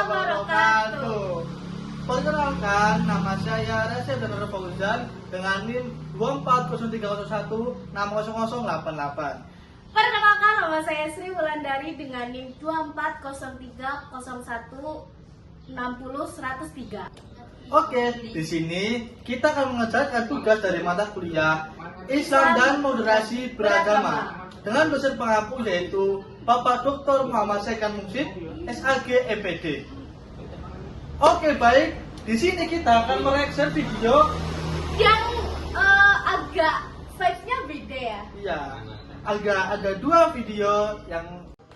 wabarakatuh. Perkenalkan, nama saya Resep dan Fauzan dengan NIM 240301600088. Perkenalkan, nama saya Sri Wulandari dengan NIM 240301600103. Oke, di sini kita akan mengerjakan tugas dari mata kuliah Islam dan Moderasi Beragama dengan dosen pengampu yaitu Bapak Dr. Muhammad Saikan Muksid, SAG EPD. Oke, baik. Di sini kita akan mereaksi video yang agak vibes-nya beda ya. Iya, ada dua video yang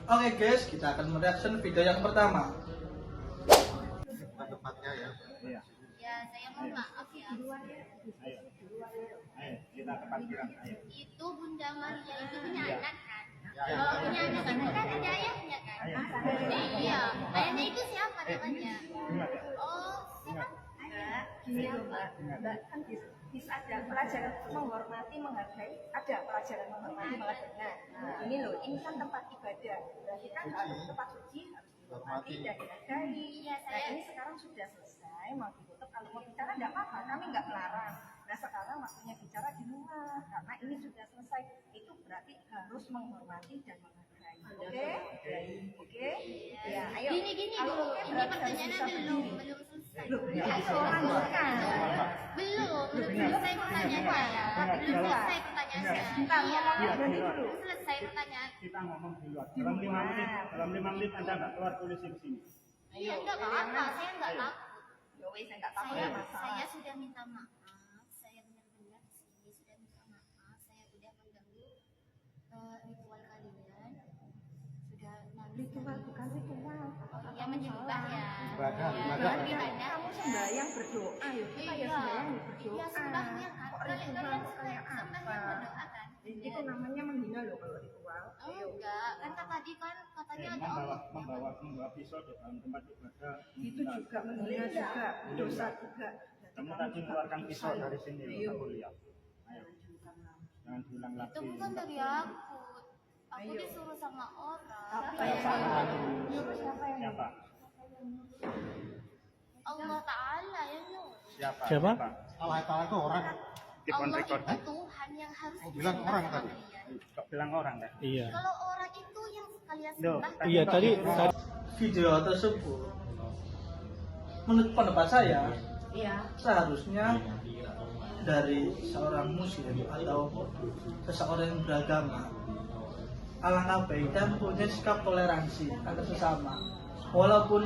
oke guys, kita akan mereaksi video yang pertama. Tempatnya ya. Iya. Ya, saya mohon maaf ya. Ayo, kita ke parkiran. Ayo. Itu Bunda Maria itu punya Iya. anak kan? Ya, ya. Kalau punya anak itu kan ada ayahnya kan? Ayo. Iya. Ayahnya itu siapa namanya? Ingat ya? Oh, siapa? Gini loh Mbak kan bisa ada pelajaran menghormati, menghargai, ada pelajaran menghormati, menghargai. Nah, ini loh, ini kan tempat ibadah, berarti kan harus tempat suci, harus dihormati dan dihargai. Iya, Nah, saya. ini sekarang sudah selesai, mau ditutup, kalau mau bicara tidak apa-apa, kami nggak melarang. Nah, sekarang waktunya bicara di luar, karena ini sudah selesai, itu berarti harus menghormati dan menghargai. Oke? Oke? Ya, ayo. Gini Bu, Kalau oke, ini berarti harus pertanyaannya bisa belum berdiri. selesai. Loh, ayo lanjutkan. Belum selesai pertanyaannya. Belum selesai pertanyaannya. Bentar, Iya. ngomongnya berhenti dulu. Belum selesai pertanyaan. Kita ngomong di luar. Dalam 5 menit, Anda nggak keluar tulis di sini. Iya, enggak apa-apa. Saya enggak takut. Ya wes, saya nggak tahu Saya, ya masalah. saya sudah minta maaf. Saya benar-benar di sini sudah minta maaf. Saya sudah mengganggu ritual kalian. Sudah Ritual bukan ritual. ya menyembah ya. Ibadah, Ya, ibadah. beribadah. Kamu sembahyang berdoa ya, kita ya sembahyang berdoa. Iya, sembahnya kan. Kok Kalian ritual kok kayak sembahnya apa? berdoa kan? Itu namanya menghina loh kalau ritual. Oh, enggak, kan tadi kan katanya ada Allah. Membawa pisau di dalam tempat ibadah. Itu juga menghina juga, dosa juga. Kamu tadi mengeluarkan pisau dari sini, Ayo. aku lihat. Ayo, jangan diulang lagi. Itu bukan dari aku. Aku Ayo. disuruh sama orang. Apa yang nyuruh siapa yang Siapa? Allah Ta'ala yang nyuruh. Siapa? Allah Ta'ala itu orang. Di on Allah record. itu Tuhan yang harus bilang disembah orang sama tadi. kalian. Kok bilang orang kan? Iya. Kalau orang itu yang kalian Loh, sembah. Iya tadi Video tersebut menurut pendapat saya Iya. seharusnya dari seorang muslim atau seseorang yang beragama alangkah baiknya punya sikap toleransi antar sesama, walaupun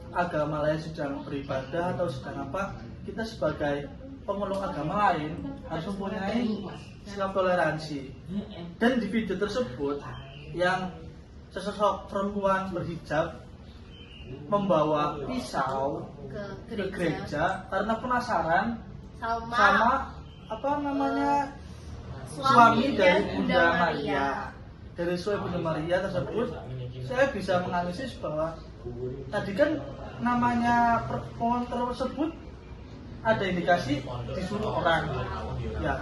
agama lain sedang beribadah atau sedang apa, kita sebagai pemeluk agama lain harus mempunyai sikap toleransi. Dan di video tersebut yang sesosok perempuan berhijab membawa pisau ke gereja karena penasaran sama apa namanya suami dari Bunda Maria. Dari suami Bunda Maria tersebut saya bisa menganalisis bahwa tadi kan namanya perempuan tersebut ada indikasi disuruh orang ya,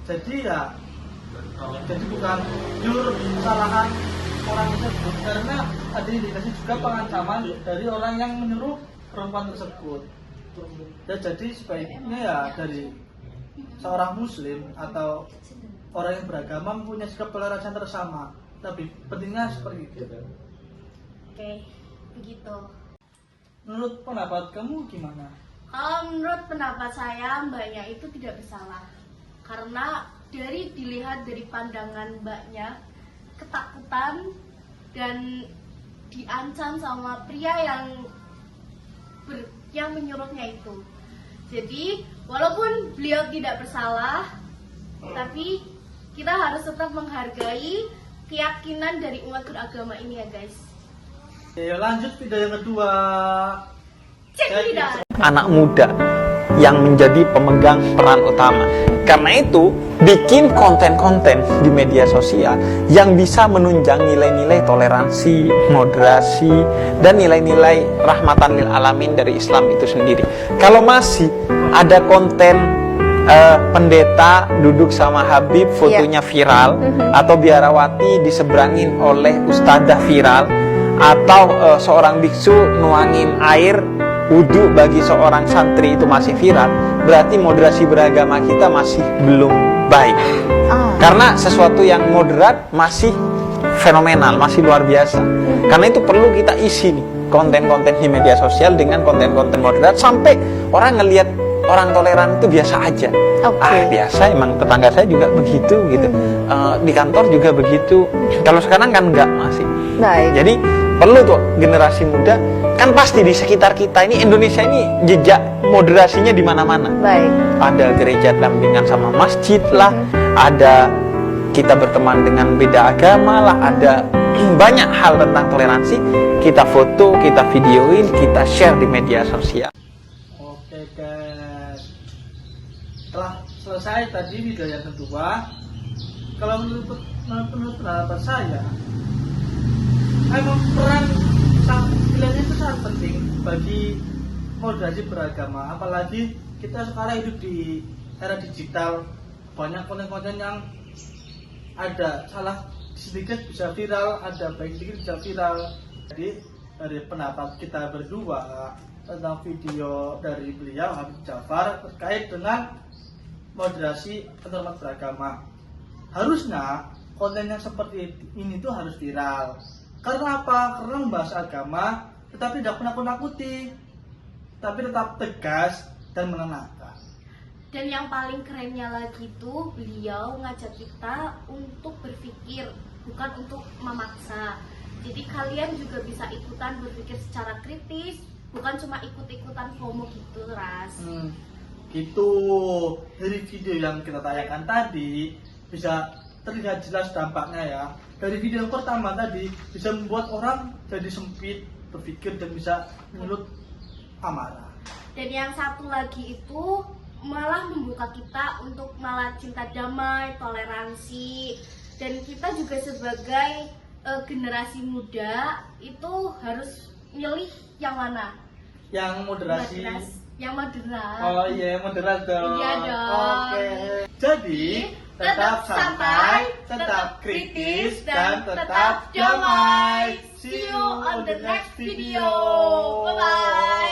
jadi bukan jujur kesalahan orang tersebut karena ada indikasi juga pengancaman dari orang yang menyuruh perempuan tersebut. Ya, jadi sebaiknya ya dari seorang muslim atau orang yang beragama mempunyai sikap toleransi antar sesama. Tapi pentingnya seperti itu. Oke, begitu. Menurut pendapat kamu gimana? Kalau menurut pendapat saya, mbaknya itu tidak bersalah. Karena dilihat dari pandangan mbaknya, ketakutan dan diancam sama pria yang menyuruhnya itu. Jadi, walaupun beliau tidak bersalah, tapi kita harus tetap menghargai keyakinan dari umat beragama ini ya guys. Ya, lanjut video yang kedua. Cek tidak. Anak muda yang menjadi pemegang peran utama. Karena itu, bikin konten-konten di media sosial yang bisa menunjang nilai-nilai toleransi, moderasi, dan nilai-nilai rahmatan lil alamin dari Islam itu sendiri. Kalau masih ada konten pendeta duduk sama Habib, fotonya viral, atau biarawati diseberangin oleh ustadzah viral, atau seorang biksu nuangin air wudhu bagi seorang santri itu masih viral, berarti moderasi beragama kita masih belum baik. Karena sesuatu yang moderat masih fenomenal, masih luar biasa. Karena itu perlu kita isi nih konten-konten di media sosial dengan konten-konten moderat sampai orang ngelihat orang toleran itu biasa aja. Biasa, emang tetangga saya juga begitu gitu. Di kantor juga begitu. Kalau sekarang kan enggak, masih. Baik. Jadi perlu tuh generasi muda, kan pasti di sekitar kita ini Indonesia ini jejak moderasinya di mana-mana. Baik. Ada gereja dampingan sama masjid lah, ada kita berteman dengan beda agama lah, ada banyak hal tentang toleransi. Kita foto, kita videoin, kita share di media sosial. Oke guys, setelah selesai tadi video yang kedua, kalau menurut pendapat saya, emang peran nilainya itu sangat penting bagi moderasi beragama. Apalagi kita sekarang hidup di era digital, banyak konten-konten yang ada salah sedikit bisa viral, ada baik sedikit bisa viral. Jadi dari pendapat kita berdua tentang video dari beliau Habib Jafar terkait dengan moderasi antarumat beragama, harusnya konten yang seperti ini tuh harus viral. Karena apa? Karena membahas agama tetapi tidak menakut-nakuti, tapi tetap tegas dan menenangkan. Dan yang paling kerennya lagi tuh beliau ngajak kita untuk berpikir, bukan untuk memaksa. Jadi kalian juga bisa ikutan berpikir secara kritis, bukan cuma ikut-ikutan FOMO gitu, Ras. Gitu. Dari video yang kita tayangkan tadi bisa terlihat jelas dampaknya ya. Dari video yang pertama tadi bisa membuat orang jadi sempit berpikir dan bisa menyulut amarah. Dan yang satu lagi itu malah membuka kita untuk malah cinta damai, toleransi. Dan kita juga sebagai generasi muda itu harus milih yang mana? Yang moderasi. Yang moderat. Oh iya, moderat dong. Iya dong. Oke. Jadi tetap santai, tetap kritis, dan tetap damai. See you on the next video. Bye bye.